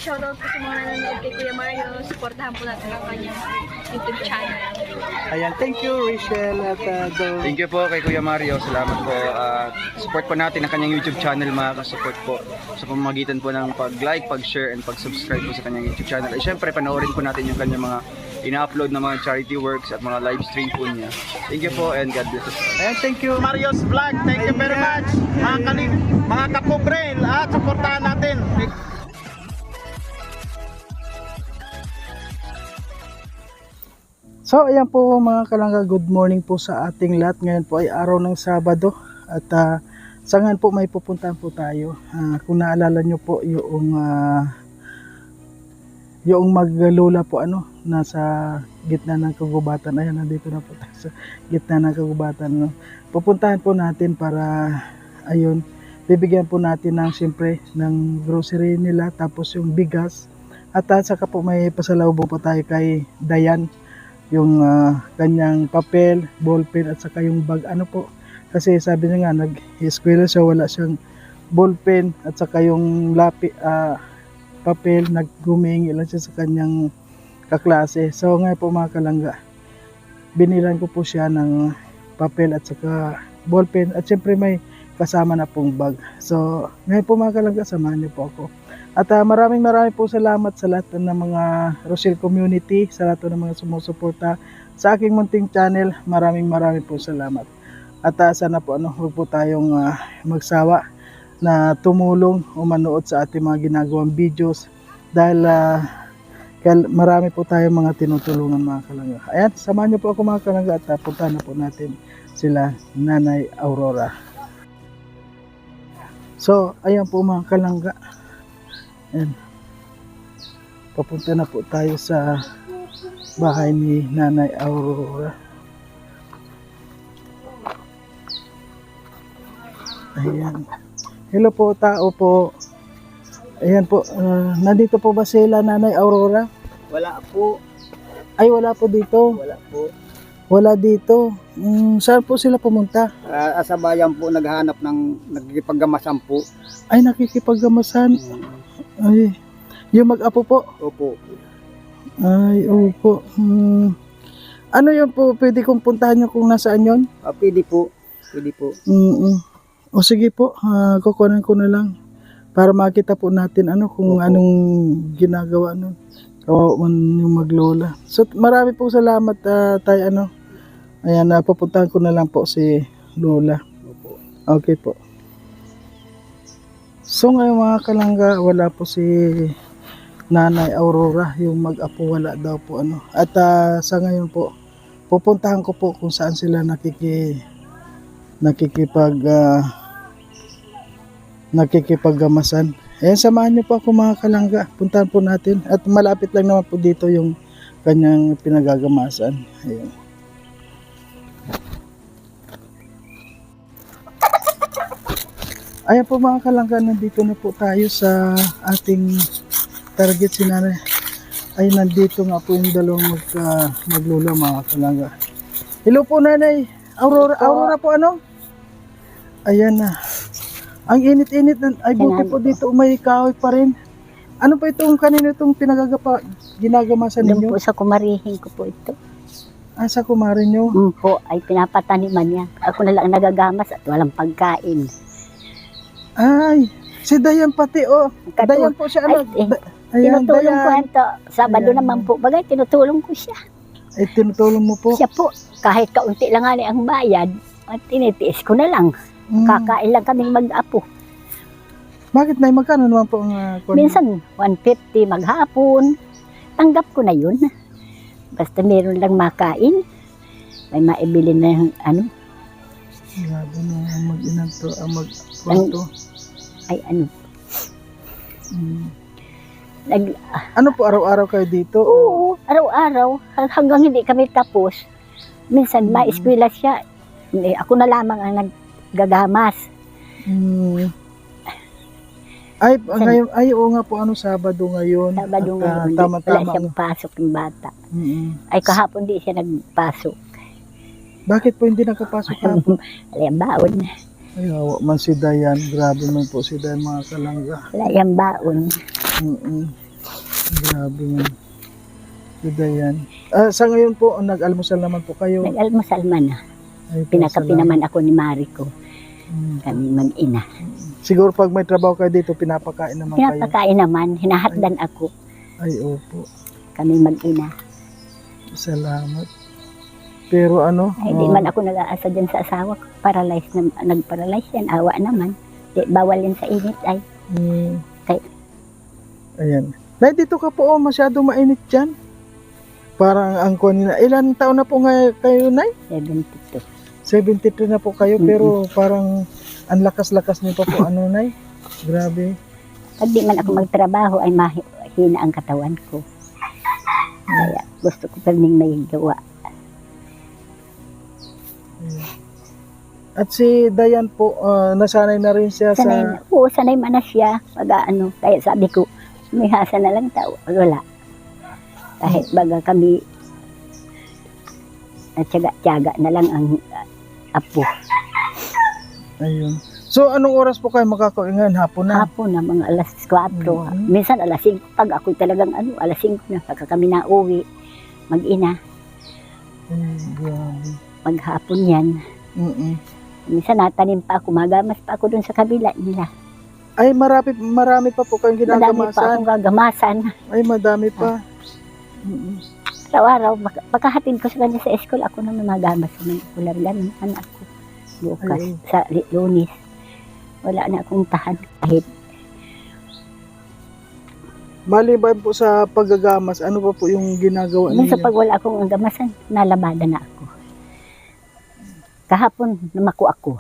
shoutout po sa mga nanonood kay Kuya Mario. Supportahan po natin ang kanyang YouTube channel. Ayan, thank you Rachel at Thank you po kay Kuya Mario. Salamat po. Support po natin ang kanyang YouTube channel, mga ka-support po. Sa pamamagitan po ng pag-like, pag-share, and pag-subscribe po sa kanyang YouTube channel. At syempre, panoorin po natin yung kanyang mga ina-upload na mga charity works at mga live stream po niya. Thank you po and God bless us. Ayan, thank you. Mario's Vlog. Thank you very much. Mga kapobre, at supportahan natin. So ayan po mga kalangga, good morning po sa ating lahat. Ngayon po ay araw ng Sabado at sa ngayon po may pupuntahan po tayo. Kung naalala nyo po yung maglula po nasa gitna ng kagubatan. Ayan, nandito na po tayo sa gitna ng kagubatan. Pupuntahan po natin para ayun, bibigyan po natin ng siyempre ng grocery nila, tapos yung bigas at saka po may pasalubong po tayo kay Dayan, yung kanyang papel, ballpen at saka yung bag po, kasi sabi niya nga nag-eskwela siya, wala siyang ballpen at saka yung papel, naggumingi lang siya sa kanyang kaklase. So ngayon po mga kalangga, binilan ko po siya ng papel at saka ballpen at syempre may kasama na pong bag. So ngayon po mga kalangga, samahan niyo po ako. At maraming po salamat sa lahat ng mga Rochelle community, sa lahat ng mga sumusuporta sa aking munting channel. Maraming po salamat. At sana po huwag po tayong magsawa na tumulong o manood sa ating mga ginagawang videos dahil marami po tayong mga tinutulungan mga kalangga. Ayan, samahan niyo po ako mga kalangga at puntahan na po natin sila Nanay Aurora. So ayan po mga kalangga, ayan, papunta na po tayo sa bahay ni Nanay Aurora. Ayan. Hello po, tao po. Ayan po, nandito po ba sila Nanay Aurora? Wala po. Ay, wala po dito. Wala po. Wala dito. Saan po sila pumunta? Sa bayan po, naghahanap ng nagkipaggamasan po. Ay, nakikipaggamasan. Ay, yung mag-apo po? Opo. Ay, opo. Ano yun po, pwede kong puntahan nyo kung nasaan yun? Pwede po. Pwede po. O sige po, kukunan ko na lang para makita po natin kung anong ginagawa nun. Yung maglola. So marami po salamat tayo Ayan, pupuntahan ko na lang po si Lola. Opo. Okay po. So ngayon mga kalangga, wala po si Nanay Aurora, yung mag-apo wala daw po At sa ngayon po, pupuntahan ko po kung saan sila nakikipaggamasan. Ayan, samahan niyo po ako mga kalangga. Puntahan po natin. At malapit lang naman po dito yung kanyang pinagagamasan. Ayan. Ayan po mga kalangga, nandito na po tayo sa ating target. Si Nanay ay nandito nga po yung dalawang maglula mga kalangga. Hello po Nanay Aurora. Aurora po Ayan na. Ang init-init ay buti po dito may kahoy pa rin. Ano po itong kanino itong ginagamasan ninyo? Doon po sa kumarihin ko po ito. Sa kumarin nyo? Po, ay pinapataniman niya. Ako na lang nagagamas at walang pagkain. Ay, si Dayan pati Dayan po siya Tinutulong ko Dayan. ito. Sabado Ayan. naman po. Bagay, tinutulong ko siya. Ay, tinutulong mo po? Siya po, kahit kaunti lang nga ang bayad, at tinitiis ko na lang. Kakain lang kaming mag-apo. Bakit na? Magkano naman po ang Minsan, 150 maghapon. Tanggap ko na yun. Basta meron lang makain. May maibili na yung Grabe na mag-inang to, mag-kwarto. Ay Ano po, araw-araw kayo dito? Oo, araw-araw. Hanggang hindi kami tapos. Minsan, ma-eskwela siya. Ako na lamang ang naggagamas. Ay, oo nga po, Sabado ngayon. Sabado ngayon, Tama-tama. wala siyang pasok ng bata. Ay, kahapon di siya nagpasok. Bakit po hindi nakapasok kahapon? Wala yung baon. Ay, hawa man si Dayan. Grabe man po si Dayan mga kalangga. Wala yung baon. Grabe nga. Ganda yan. Sa ngayon po, nag-almusal naman po kayo. Nag-almusal man na. Ay, po, Pinakapi salamat. naman ako ni Mariko. Mm. Kami mag-ina. Siguro pag may trabaho kayo dito, pinapakain naman kayo. Pinapakain naman. Hinahatdan ako. Ay, opo. Kami mag-ina. Salamat. Pero ano? Ay, di man ako nag-aasa dyan sa asawa ko. Paralyzed na, nag-paralyze yan. Awa naman. Di, bawal yan sa init ay. Ayan. Nay, dito ka po. Oh, masyado mainit dyan. Parang ang kanina. Ilan taon na po kayo, Nay? 72. 73 na po kayo, pero parang ang lakas-lakas niyo pa po. Ano, Nay? Grabe. Pag di man ako magtrabaho ay mahina ang katawan ko. Kaya gusto ko pa rin may gawa. At si Dayan po, nasanay na rin siya Sanay, oo, sanay man na siya. Pag ano, kaya sabi ko, may hasa na lang tao. Wala. Kahit baga kami tiyaga na lang ang apo. Ayun. So, anong oras po kayo makakauwi ngayon? Hapon na? Hapon na mga alas 4. Mhm. Minsan alas 5. Pag ako talagang alas 5 na. Pagka kami na uwi, mag-ina. Grabe. Maghapon yan. Mm-mm. Minsan natanim pa ako. Magamas pa ako dun sa kabila nila. Ay, marami pa po kayong Madami pa ginagamasan. akong gagamasan. Ay, madami pa. Mm-mm. Araw-araw, pagkahatid ko sa kanya sa school, ako na magamas sa mga ulan. Ganun, anak ko. Bukas, Ay. sa Lunis. Wala na akong tahan. Kahit Maliban po sa paggagamas, ano pa po yung ginagawa minsan ninyo? pag wala akong gamasan, nalabada na ako. Kahapon, namako ako.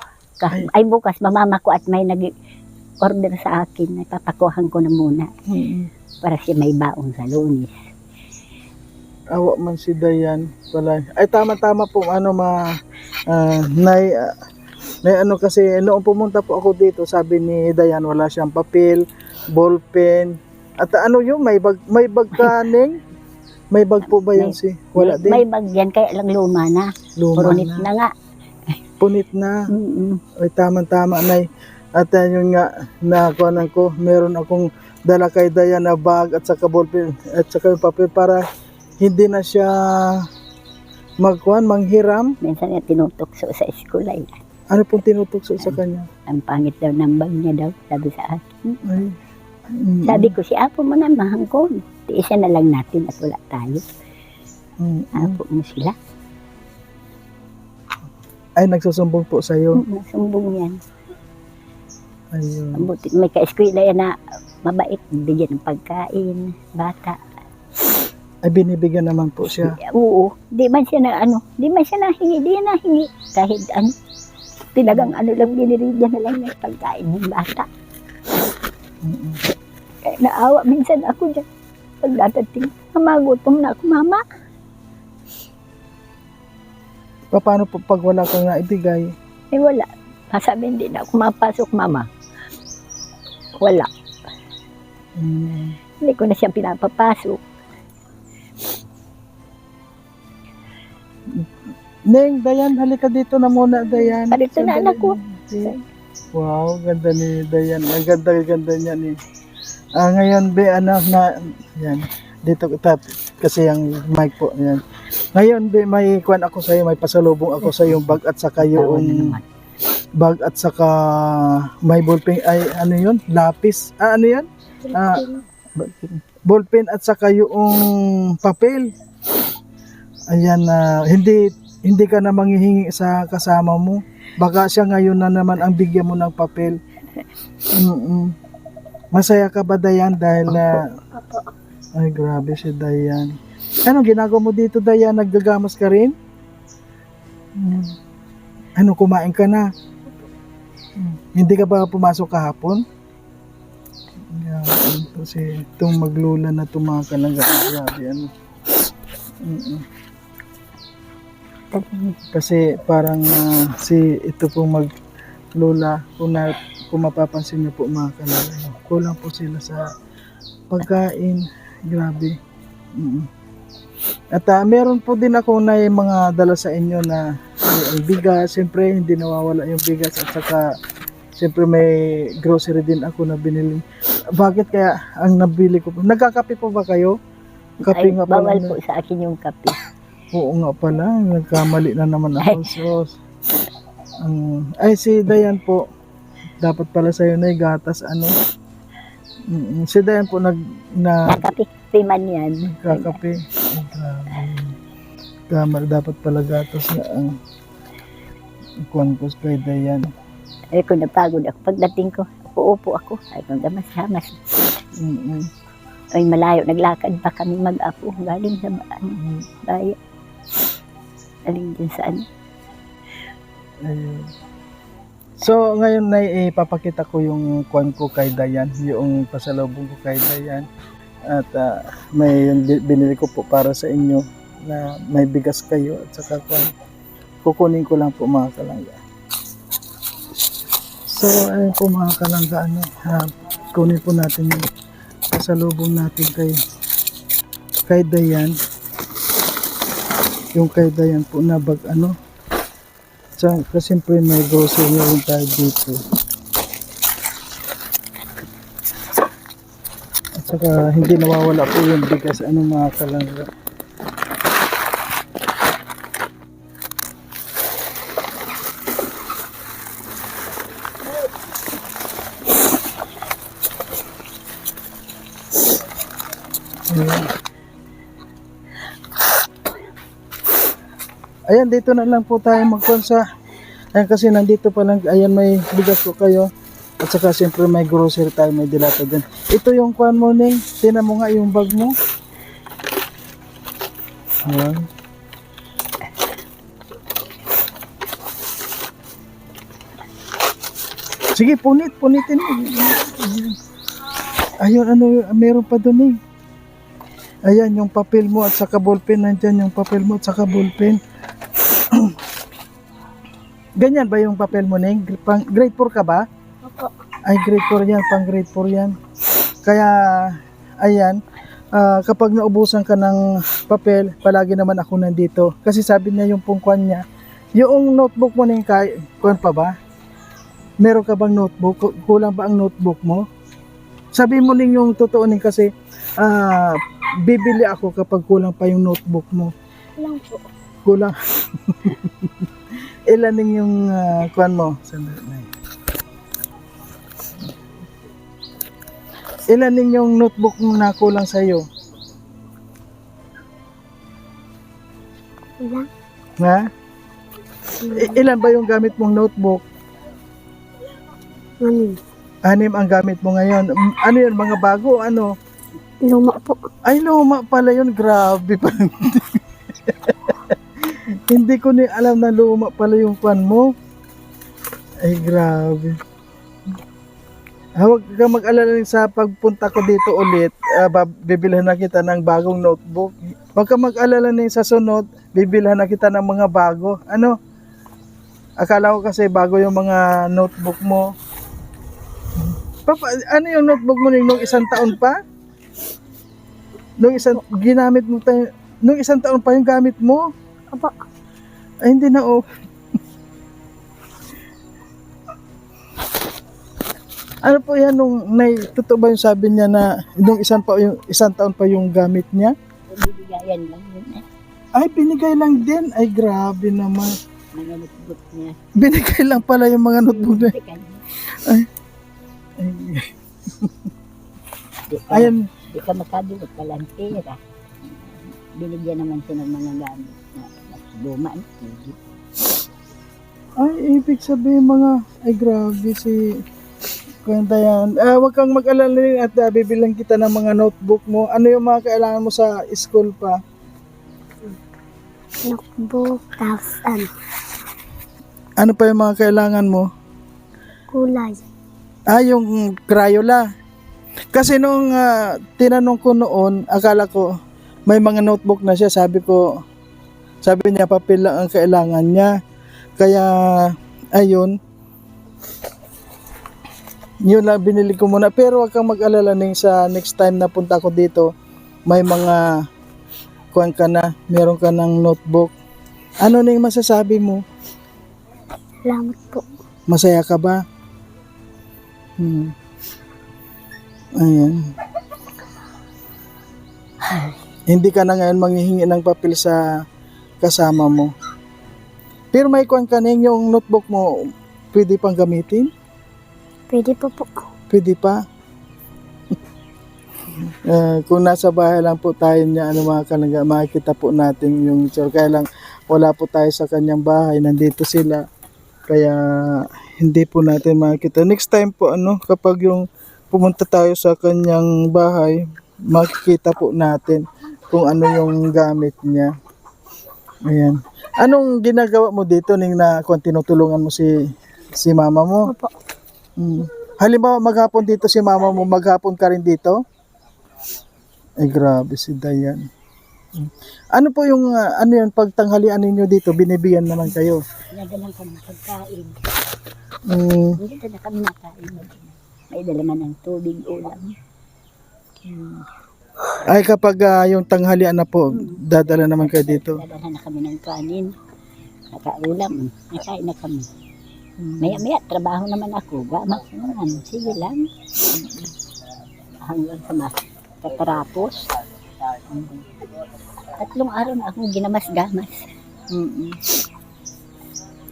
Ay bukas, mamamako at may nag-order sa akin. Papakuhan ko na muna Mm-mm. para siya may baon sa Lunis. Awa man si Dayan pala. Ay, tama-tama po, Nay, ano kasi, noong pumunta po ako dito, sabi ni Dayan, wala siyang papel, ballpen, at ano yun, may bag ka, Neng? May bag po ba yun wala din? May bagyan, kaya lang luma na. Luma Purunit na. na nga. Punit na. Mm-mm. Ay, tama-tama, Nay. At yun nga, nakuhanan ko, meron akong dala kay Dayan na bag at saka ballpen at saka yung papel para hindi na siya manghiram. Minsan nga tinutokso sa school ay. Ano pong tinutukso sa kanya? Ang pangit daw ng bag niya daw, sabi sa akin. Ay, mm, Sabi ko, si Apo mo na, mahangkon. Tiisan na lang natin at wala tayo. mm, Apo mo sila. ay, nagsusumbong po sa'yo. Sumbong yan. Ayun. Buti may ka-eskwela yan na mabait. Bigyan ng pagkain, bata. Ay, binibigyan naman po siya. Oo, di man siya nahingi, di yan nahingi. Kahit ano, talagang ano lang, binirigyan na lang yung pagkain ng bata. Mm-mm. Kaya naawa minsan ako dyan. Pagdadating, magutom na ako, mama. Paano po pag wala kang naibigay? Eh wala. Sabi, hindi na ako mapasok, mama. Wala. Hindi ko na siya pinapapasok. Neng, Dayan, halika dito na muna, Dayan. Halika na, anak ko. Wow, ganda ni Dayan. Ang ganda niya ni. Ngayon, be, yan. Dito, kasi yung mic po, yan. Ngayon, be, may kuwan ako sa'yo, may pasalubong ako sa yung bag at saka yung bag at saka may ballpen, ay, ano yun? Lapis. Ano yan? Ballpen at saka yung papel. Ayan, hindi ka na manghihingi sa kasama mo. Baka siya ngayon na naman ang bigyan mo ng papel. Masaya ka ba, Dayan? Dahil ay, grabe si Dayan. Ano ginagawa mo dito, Dayan? Naggagamas ka rin? Ano, kumain ka na? Hindi ka ba pumasok kahapon? Kasi itong maglula na tumakalang grabe, ano. Kasi parang ito pong maglula, kung mapapansin niyo po mga kalala, kulang po sila sa pagkain. Grabe. At meron po din ako na yung mga dala sa inyo na bigas. Siyempre hindi nawawala yung bigas at saka siyempre may grocery din ako na binili. Bakit kaya ang nabili ko po? Nagkakape po ba kayo? Kape Ay, nga pala. bawal po sa akin yung kape. Oo nga pala, nagkamali na naman ako. So, ay si Dayan po, dapat pala sa'yo na gatas, ano. Si Dayan po Kape man yan. nagkakape. Ay, grabe. Kamar, dapat pala gatas na ang kuwan ko kay Dayan. Ay, kung napagod ako, pagdating ko, uupo ako. Ay, kung damas-damas. Mm-mm. Ay, malayo, naglakad pa kami mag-apo. Galing sa bayan. Galing din sa ano. Ayun. So, ngayon na ipapakita ko yung kuwan ko kay Dayan, yung pasalubong ko kay Dayan. At may yung binili ko po para sa inyo na may bigas kayo at saka kuwan. Kukunin ko lang po mga kalangga. So, ayun po mga kalangga, kunin po natin yung pasalubong natin kay Dayan. Yung kay Dayan po na bag kasi siyempre may grocery na rin tayo dito. At saka hindi nawawala po yung bigas mga kalangga. Ayan, dito na lang po tayo magkonsa. Ayan, kasi nandito pa lang, ayan may bigas ko kayo. At saka siyempre may grocery tayo, may dilata dyan. Ito yung kuwan mo, Ning. Tingnan mo nga yung bag mo. Ayan. Sige, punitin mo. Ayun, meron pa doon, Ayan, yung papel mo at saka ballpen. Nandyan yung papel mo at saka ballpen. Ganyan ba yung papel mo, Ning? Grade 4 ka ba? Opo. Ay, grade 4 yan. Pang grade 4 yan. Kaya, ayan, kapag naubusan ka ng papel, palagi naman ako nandito. Kasi sabi niya yung pungkuan niya, yung notebook mo, Ning, kuwan pa ba? Meron ka bang notebook? Kulang ba ang notebook mo? Sabi mo, Ning, yung totoo, Ning, kasi bibili ako kapag kulang pa yung notebook mo. Lang po. Kulang. Ilan Ning yung kuwan mo? Sandali. Ilan Ning yung notebook mo na kulang sa'yo? Ilan? Ha? Ilan ba yung gamit mong notebook? 6. 6 ang gamit mo ngayon. Ano yun? Mga bago? Ano? Luma po. Ay, luma pala yun. Grabe pa. Hindi ko ni alam na luma pala yung pan mo. Ay, grabe. Huwag ka mag-alala sa pagpunta ko dito ulit. Bibilhan na kita ng bagong notebook. Huwag ka mag-alala sa sunod. Bibilhan na kita ng mga bago. Ano? Akala ko kasi bago yung mga notebook mo. Papa, ano yung notebook mo nung isang taon pa? Nung ginamit mo tayo, nung isang taon pa yung gamit mo? Opo. Ay, hindi na Ano po yan totoo ba yung sabi niya na nung isang taon pa yung gamit niya? Bibigayan lang yun. Ay, binigay lang din. Ay, grabe naman. Mga notebook niya. Binigay lang pala yung mga notebook niya. Ay. Ayan. Di ka makadulot ka lang pera. Binigyan naman siya ng mga gamit na mas luma. Ay, ibig sabihin ay grabe si kwenta yan. Huwag kang mag-alala at bibilang kita ng mga notebook mo. Ano yung mga kailangan mo sa school pa? Notebook. Tapos Ano pa yung mga kailangan mo? kulay. Yung Crayola. Kasi nung tinanong ko noon, akala ko may mga notebook na siya. Sabi niya papel lang ang kailangan niya. Kaya, ayun. Yun lang binili ko muna. Pero wag kang mag-alala sa next time na punta ko dito. May mga kuwan ka na. Meron ka ng notebook. Ano na yung masasabi mo? Salamat po. Masaya ka ba? Ayan. Hindi ka na ngayon manghihingi ng papel sa kasama mo. Pero may kuwan ka na yung notebook mo, pwede pang gamitin? Pwede po po. Pwede pa? Kung nasa bahay lang po tayo niya, ano mga kanaga, makikita po natin yung itsura. Kaya lang, wala po tayo sa kanyang bahay, nandito sila. Kaya, hindi po natin makikita. Next time po, kapag yung pumunta tayo sa kanyang bahay, makikita po natin kung ano yung gamit niya. Ayan. Anong ginagawa mo dito ning na kung tinutulungan mo si mama mo? Opo. Halimbawa maghapon dito si mama mo, maghapon ka rin dito? Ay grabe si Dayan. Ano po yung ano yun pagtanghalian ninyo dito, binibigyan naman kayo? Nagalang ko ng pagkain. Mm, Dito na kami nakain. May dala man ng tubig, ulam. ay kapag yung tanghalian na po, dadala naman kayo dito. Dadala na kami ng kanin. Nakaulam. Nakain na kami. Maya-maya, trabaho naman ako. Gamas naman. Sige lang. Hanggang sa matatapos. 3 araw na akong ginamas-gamas.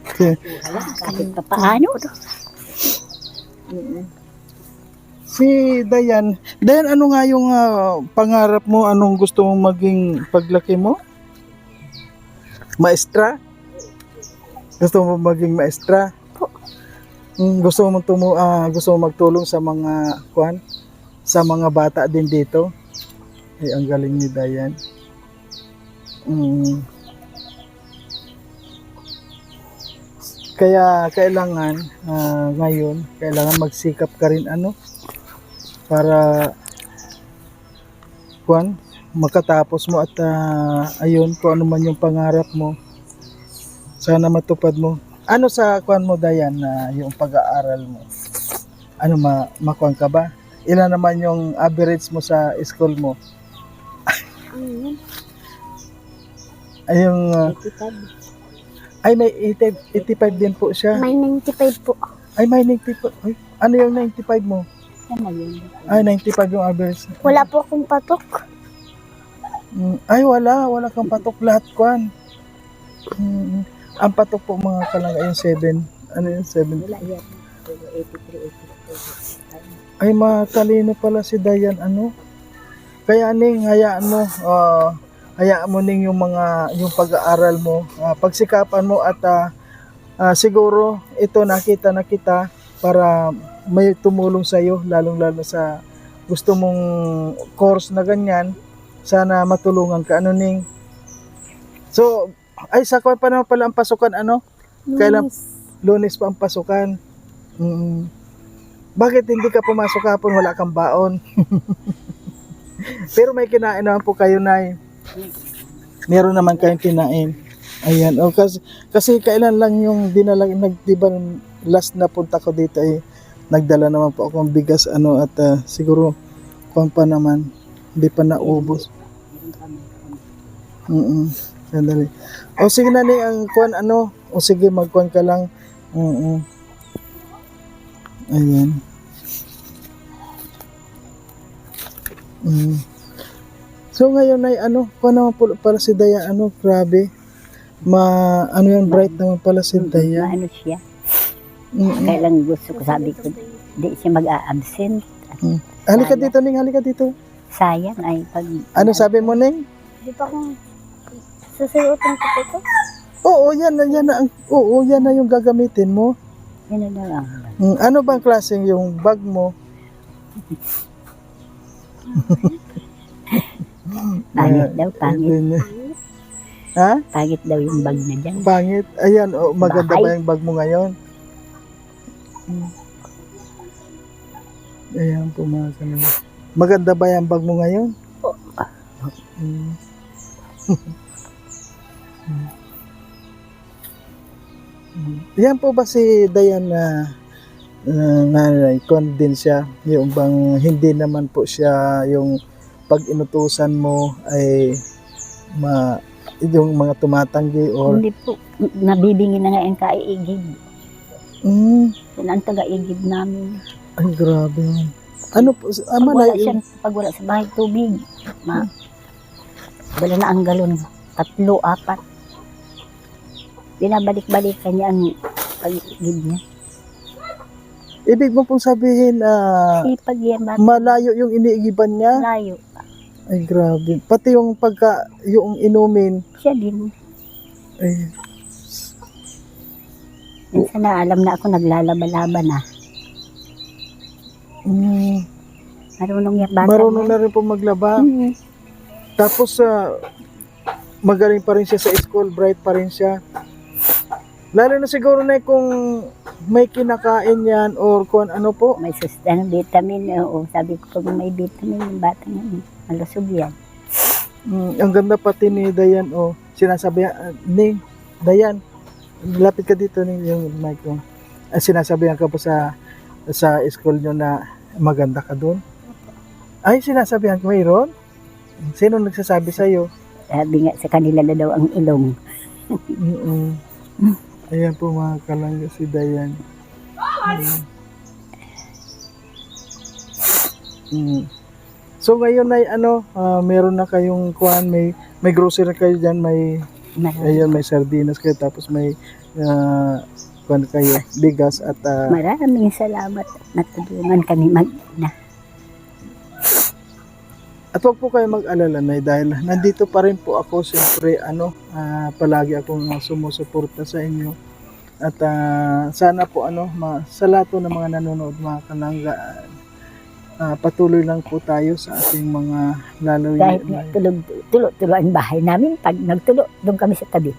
Okay. Wala, kahit pa paano. Si Dayan, ano nga yung pangarap mo? Anong gusto mong maging paglaki mo? Maestra? Gusto mo maging maestra? Gusto mo gusto mo magtulong sa mga sa mga bata din dito? Ay, ang galing ni Dayan. Kaya kailangan ngayon, kailangan magsikap ka rin para makatapos mo at ayun kung ano man yung pangarap mo sana matupad mo. Ano sa mo Dayan na yung pag-aaral mo? Ano makuan ka ba? Ilan naman yung average mo sa school mo? Ay yung 85. ay may 85 din po siya. May 95 po. Ay may 95. Ay, ano yung 95 mo? Yan na yun. Ay 95 yung average. Wala po akong patok. Ay wala kang patok lahat kwan. Ang patok po mga kalangga yung 7. Ano yung 7? Wala yan. 83, 84. Ay matalino pala si Dayan Kaya hayaan mo ning yung pag-aaral mo, pagsikapan mo at siguro ito nakita na kita para may tumulong sa iyo lalong-lalo sa gusto mong course na ganyan. Sana matulungan ka ning. So ay sa kwan pa naman pala ang pasukan Kailan Lunes pa ang pasukan. Bakit hindi ka pumasok hapon, wala kang baon? Pero may kinain naman po kayo, Nay. Meron naman kayong kinain. Ayan. Kasi kailan lang yung dinala, diba last na punta ko dito ay nagdala naman po akong bigas at siguro kung pa naman hindi pa naubos. Sandali. O sige na ni ang o sige magkuan ka lang. Ayan. So ngayon ay kung naman po pala si Daya grabe. Yan bright naman pala si Daya. Ano siya? Kailan gusto ko, sabi ko, di siya mag-a-absent. Halika dito, Ning, halika dito. Sayang ay pag... Ano sabi mo, Ning? Di pa akong susuotin ko ito. Oo, yan na yung gagamitin mo. Yan na lang. Ano bang klaseng yung bag mo? Pangit daw, pangit. Ha? Pangit daw yung bag na dyan. Pangit. Ayan, maganda Bahay. ba yung bag mo ngayon? Ayan po mga kanila. Maganda ba yung bag mo ngayon? Yan po ba si Dayan na na-convince siya? Yung bang hindi naman po siya yung pag inutusan mo ay yung mga tumatanggi or... Hindi po. Nabibingin na nga yung kaiigib. Yan ang taga-igib namin. Ay grabe. Ano po, Pag wala, malayo. pag wala sa bahay tubig, wala na ang galon. 3, 4. Binabalik-balikan niya ang pag-igib niya. Ibig mo pong sabihin, Sipag yan, bata. malayo yung iniigiban niya? Layo. Ay, grabe. Pati yung yung inumin. Siya din. Ay, Minsan na alam na ako naglalaba-laba na. Marunong yan bata. marunong na rin po maglaba. Hmm. Tapos, magaling pa rin siya sa school, bright pa rin siya. Lalo na siguro na kung may kinakain yan or kung ano po. May sustan vitamin. Oo, sabi ko pag may vitamin yung bata ngayon. Malusog yan. Ang ganda pati ni Dayan, sinasabi ni Dayan, lapit ka dito ni yung mic ko. Sinasabihan ka po sa school nyo na maganda ka doon? Ay, sinasabihan ko mayroon? Sino nagsasabi sa'yo? Sabi nga sa kanila na daw ang ilong. Ayan po mga kalangga si Dayan. So ngayon ay meron na kayong kuhan, may grocery kayo diyan, may sardinas kayo, tapos may kuhan kayo, bigas at Maraming salamat. Natulungan kami mag-ina. at wag po kayo mag-alala na dahil nandito pa rin po ako, siyempre palagi akong sumusuporta sa inyo. At sana po sa lahat po ng mga nanonood, mga kalangga, patuloy lang po tayo sa ating mga Kahit nga tulo ang bahay namin. Pag nagtulo, doon kami sa tabi.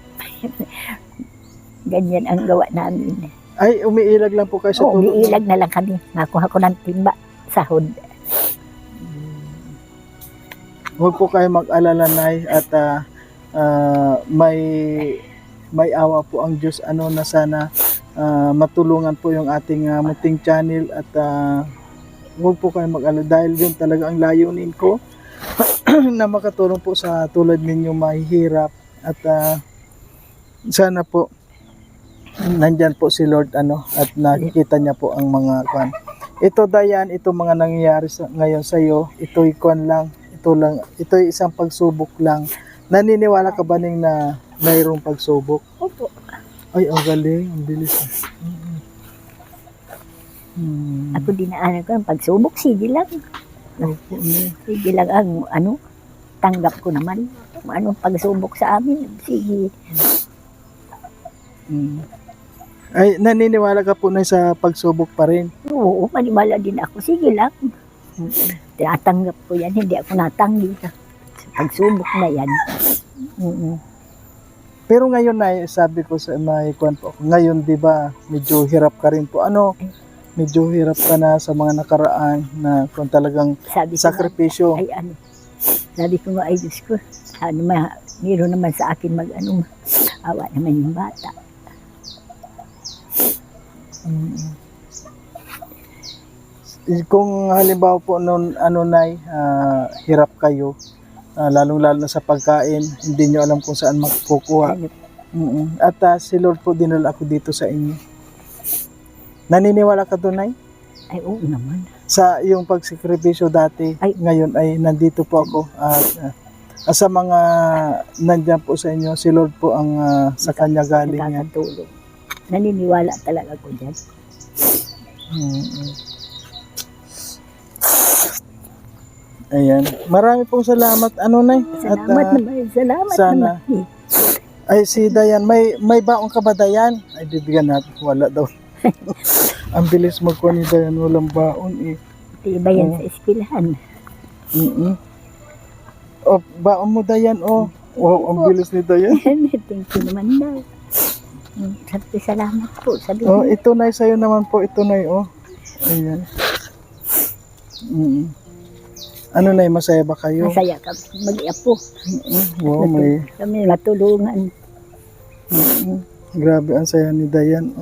Ganyan ang gawa namin. Ay, umiilag lang po kayo sa Oo, tulog. umiilag na lang kami. Nakuha ko ng timba, sahod. Huwag po kayo mag-alala, Nay, at may awa po ang Diyos na sana matulungan po yung ating munting channel at huwag po kayo mag-alala dahil yun talaga ang layunin ko na makatulong po sa tulad ninyo mahihirap at sana po nandyan po si Lord at nakikita niya po ang mga kwan. Ito Dayan, ito mga nangyayari ngayon sa iyo, ito'y kwan lang. Ito'y isang pagsubok lang. Naniniwala ka ba na mayroong pagsubok? Opo. Ay, ang galing. Ang bilis. Ako dinaanan ko ang pagsubok. Sige lang. Opo, Sige lang ang tanggap ko naman. Kung anong pagsubok sa amin. Sige. Ay, naniniwala ka po na sa pagsubok pa rin? Oo, maniwala din ako. Sige lang. Tinatanggap ko yan. Hindi ako natanggi sa pagsubok na yan. Pero ngayon na sabi ko sa may kwan po, ngayon 'di ba medyo hirap ka rin po. Medyo hirap ka na sa mga nakaraan na kung talagang Sabi ko sakripisyo. Sabi ko nga, ay Diyos ko, meron naman sa akin awa naman yung bata. Kung halimbawa po Nay, hirap kayo, lalong-lalo na sa pagkain, hindi nyo alam kung saan magkukuha. At si Lord po dinala ako dito sa inyo. Naniniwala ka doon, Nay? Ay, oo naman. Sa iyong pagsikripisyo dati, ngayon ay nandito po ako. At sa mga nandyan po sa inyo, si Lord po ang sa Kanya galing yan. Nakakatulong. Naniniwala talaga ko dyan. Ayan. Marami pong salamat. Nay? Salamat naman. Salamat sana. naman. Ay, si Dayan, may baong ka ba, Dayan? Ay, bibigyan natin. Wala daw. Ang bilis magkuha ni Dayan, walang baon eh. Iba yan sa eskwelahan. Baon mo, Dayan, Wow, ang bilis ni Dayan. Thank you naman daw. Salamat po. Sabi Ito, Nay, sa'yo naman po. Ito, Nay, Ayan. Nay, masaya ba kayo? masaya ka mag-iapo. Wow, Kami matulungan. grabe ang saya ni Dayan,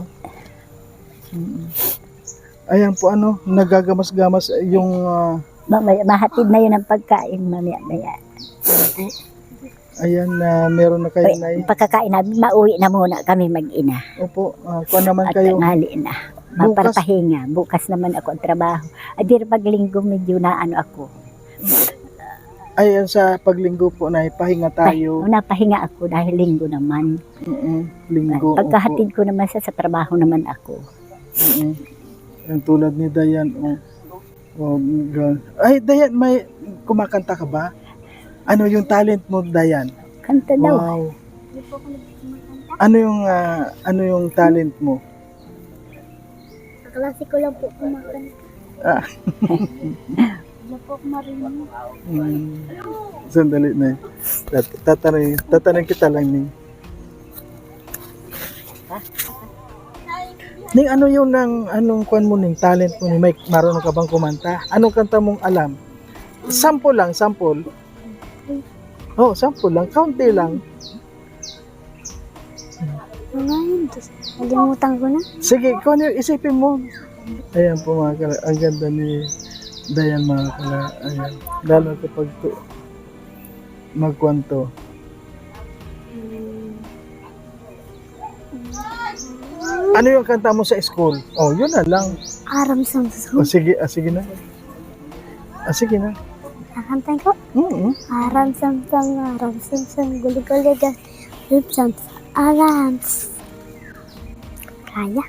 Ayan po, nagagamas-gamas yung Mahatid na yun ang pagkain mamaya-maya. ayan na meron na kayo, Nay. Pagkakain namin, mauwi na muna kami mag-ina. Opo, kuha naman At kayo. tanghali na. Bukas, Mapapahinga. Bukas naman ako ang trabaho. Adir pag linggo medyo na ano ako. ay sa paglinggo po na pahinga tayo. Napahinga ako dahil linggo naman. Linggo. Pagkahatid ko naman sa trabaho naman ako. Yung tulad ni Dayan. Ay, Dayan, may kumakanta ka ba? Ano yung talent mo, Dayan? Kanta daw. Wow. Ano yung talent mo? Kaklase ko lang po kumakanta. Ah. Wala po ako marunong. Sandali na. Tatanong kita lang ni. Ning ano yung anong kuan mo ning talent mo ning may marunong ka bang kumanta? Anong kanta mong alam? Sample lang, sample. Oh, sample lang, kaunti lang. Ngayon, nalimutan ko na. Sige, kung ano yung isipin mo. Ayan po mga kala, ang ganda ni Dayan mga kala. Ayan, lalo kapag magkwanto. Ano yung kanta mo sa school? Oh, yun na lang. Aram Samsung. O sige, sige na. Sige na. Kakantayin ko. Aram Samsung, guli-guli dyan. Rip Samsung, Arams. Kaya?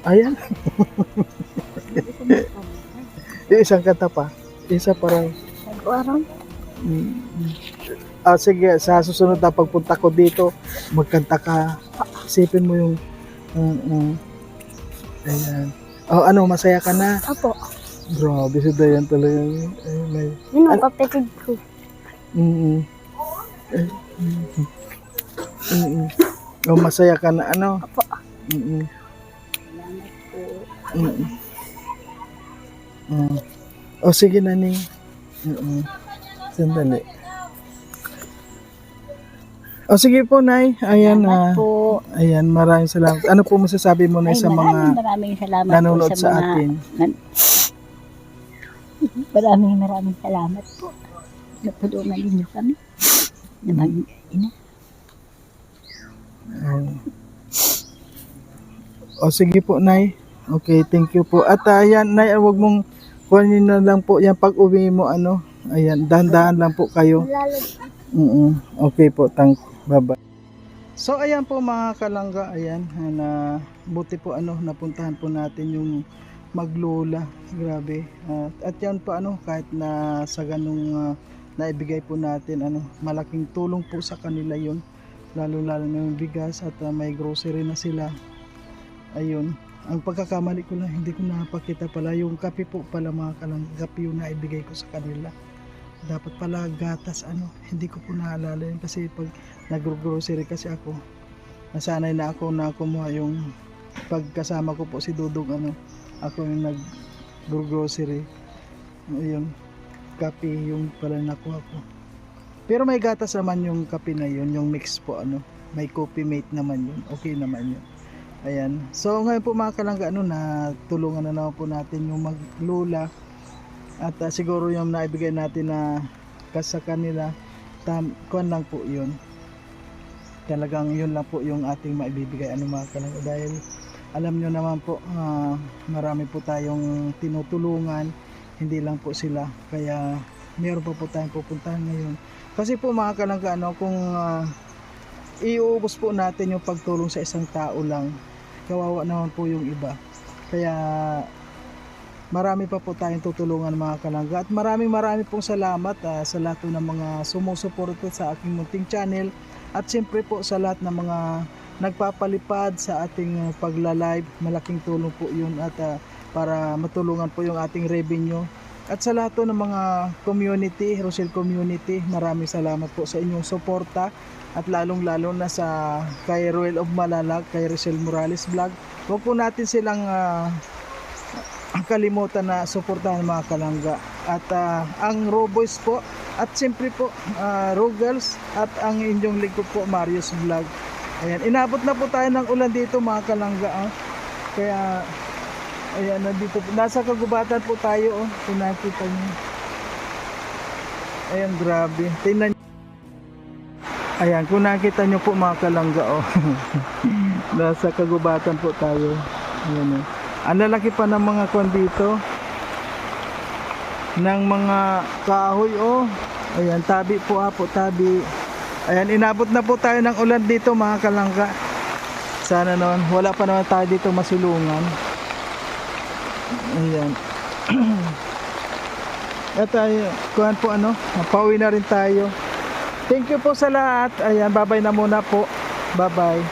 Ayan. Yung isang kanta pa. Isa parang. Aram. Sige, sa susunod na pagpunta ko dito, magkanta ka. Isipin mo yung ayan. Oh, ano, masaya ka na? Opo. Grabe si Dayan talaga. May Yun ang kapatid ko. Oh, masaya ka na ano? Opo. Oh, sige na ni. Sandali. Oh, sige po, Nay. Ayan na. Po. Ayan, maraming salamat. Ano po masasabi mo na Ay, sa mga maraming salamat nanonood po sa atin? Maraming salamat po. Natulungan ninyo kami. Na mag-ina. O sige po, Nay. Okay, thank you po. At ayan, Nay, wag mong kuhanin na lang po yan pag uwi mo, ano. Ayan, dahan-dahan lang po kayo. Okay po, bye-bye. So ayan po mga kalangga, ayan, na buti po napuntahan po natin yung Maglola. Grabe. At yan po kahit na sa ganung naibigay po natin malaking tulong po sa kanila yun. Lalo-lalo na yung bigas at may grocery na sila. Ayun. Ang pagkakamali ko lang, hindi ko napakita pala yung kape po pala mga kalangga, kape yung naibigay ko sa kanila. Dapat pala gatas hindi ko po naalala yun kasi pag nagro-grocery kasi ako, nasanay na ako na kumuha yung pagkasama ko po si Dudong ako yung nag-grocery. Ayun, kape yung pala nakuha ko. Pero may gatas naman yung kape na yun, yung mix po may coffee mate naman yun, okay naman yun. Ayan, so ngayon po mga kalangga na tulungan na naman po natin yung Maglola. At siguro yung naibigay natin na sa kanila, kuan lang po yun. Talagang yun lang po yung ating maibibigay mga kalangga. Dahil alam nyo naman po, marami po tayong tinutulungan, hindi lang po sila. Kaya meron pa po tayong pupuntahan ngayon. Kasi po mga kalangga, kung iuubos po natin yung pagtulong sa isang tao lang, kawawa naman po yung iba. Kaya marami pa po tayong tutulungan mga kalangga. At maraming pong salamat sa lahat ng mga sumusuporta sa aking munting channel. At siyempre po sa lahat ng mga nagpapalipad sa ating pagla-live. Malaking tulong po yun at para matulungan po yung ating revenue. At sa lahat ng mga community, Rosel community, maraming salamat po sa inyong suporta. At lalong-lalo na sa kay Ruel of Malalag, kay Rosel Morales Vlog. Huwag po natin silang kalimutan na suportahan mga kalangga. At ang Roboys po at siyempre po Rogals at ang inyong lingkod po Marius Vlog. Ayan, inabot na po tayo ng ulan dito mga kalangga. Kaya ayan, nandito nasa kagubatan po tayo kung nakita niyo. Ayan, grabe. Tingnan. Ayan, kung nakita niyo po mga kalangga nasa kagubatan po tayo. Ayan. Ang lalaki pa ng mga kwan dito. Ng mga kahoy, oh. Ayan, tabi po, tabi. Ayan, inabot na po tayo ng ulan dito, mga kalangga. Sana naman, wala pa naman tayo dito masulungan. Ayan. At ay, kuhan po pauwi na rin tayo. Thank you po sa lahat. Ayan, bye-bye na muna po. Bye-bye.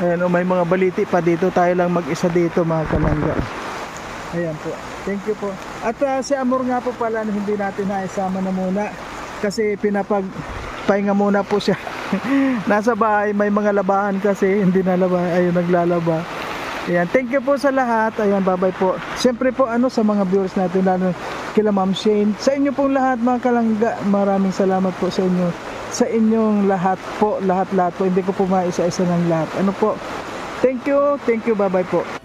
Ayan, may mga baliti pa dito. Tayo lang mag-isa dito, mga kalangga. Ayan po. Thank you po. At si Amor nga po pala, hindi natin naisama na muna. Kasi pinapagpahinga muna po siya. Nasa bahay, may mga labahan kasi. Hindi nalaba. Ayun, naglalaba. Ayan, thank you po sa lahat. Ayan, bye-bye po. Siyempre po, sa mga viewers natin, lalo kila Ma'am Shane. Sa inyo pong lahat, mga kalangga, maraming salamat po sa inyo. Sa inyong lahat po, lahat-lahat po. Hindi ko po maisa-isa ng lahat. Thank you, bye-bye po.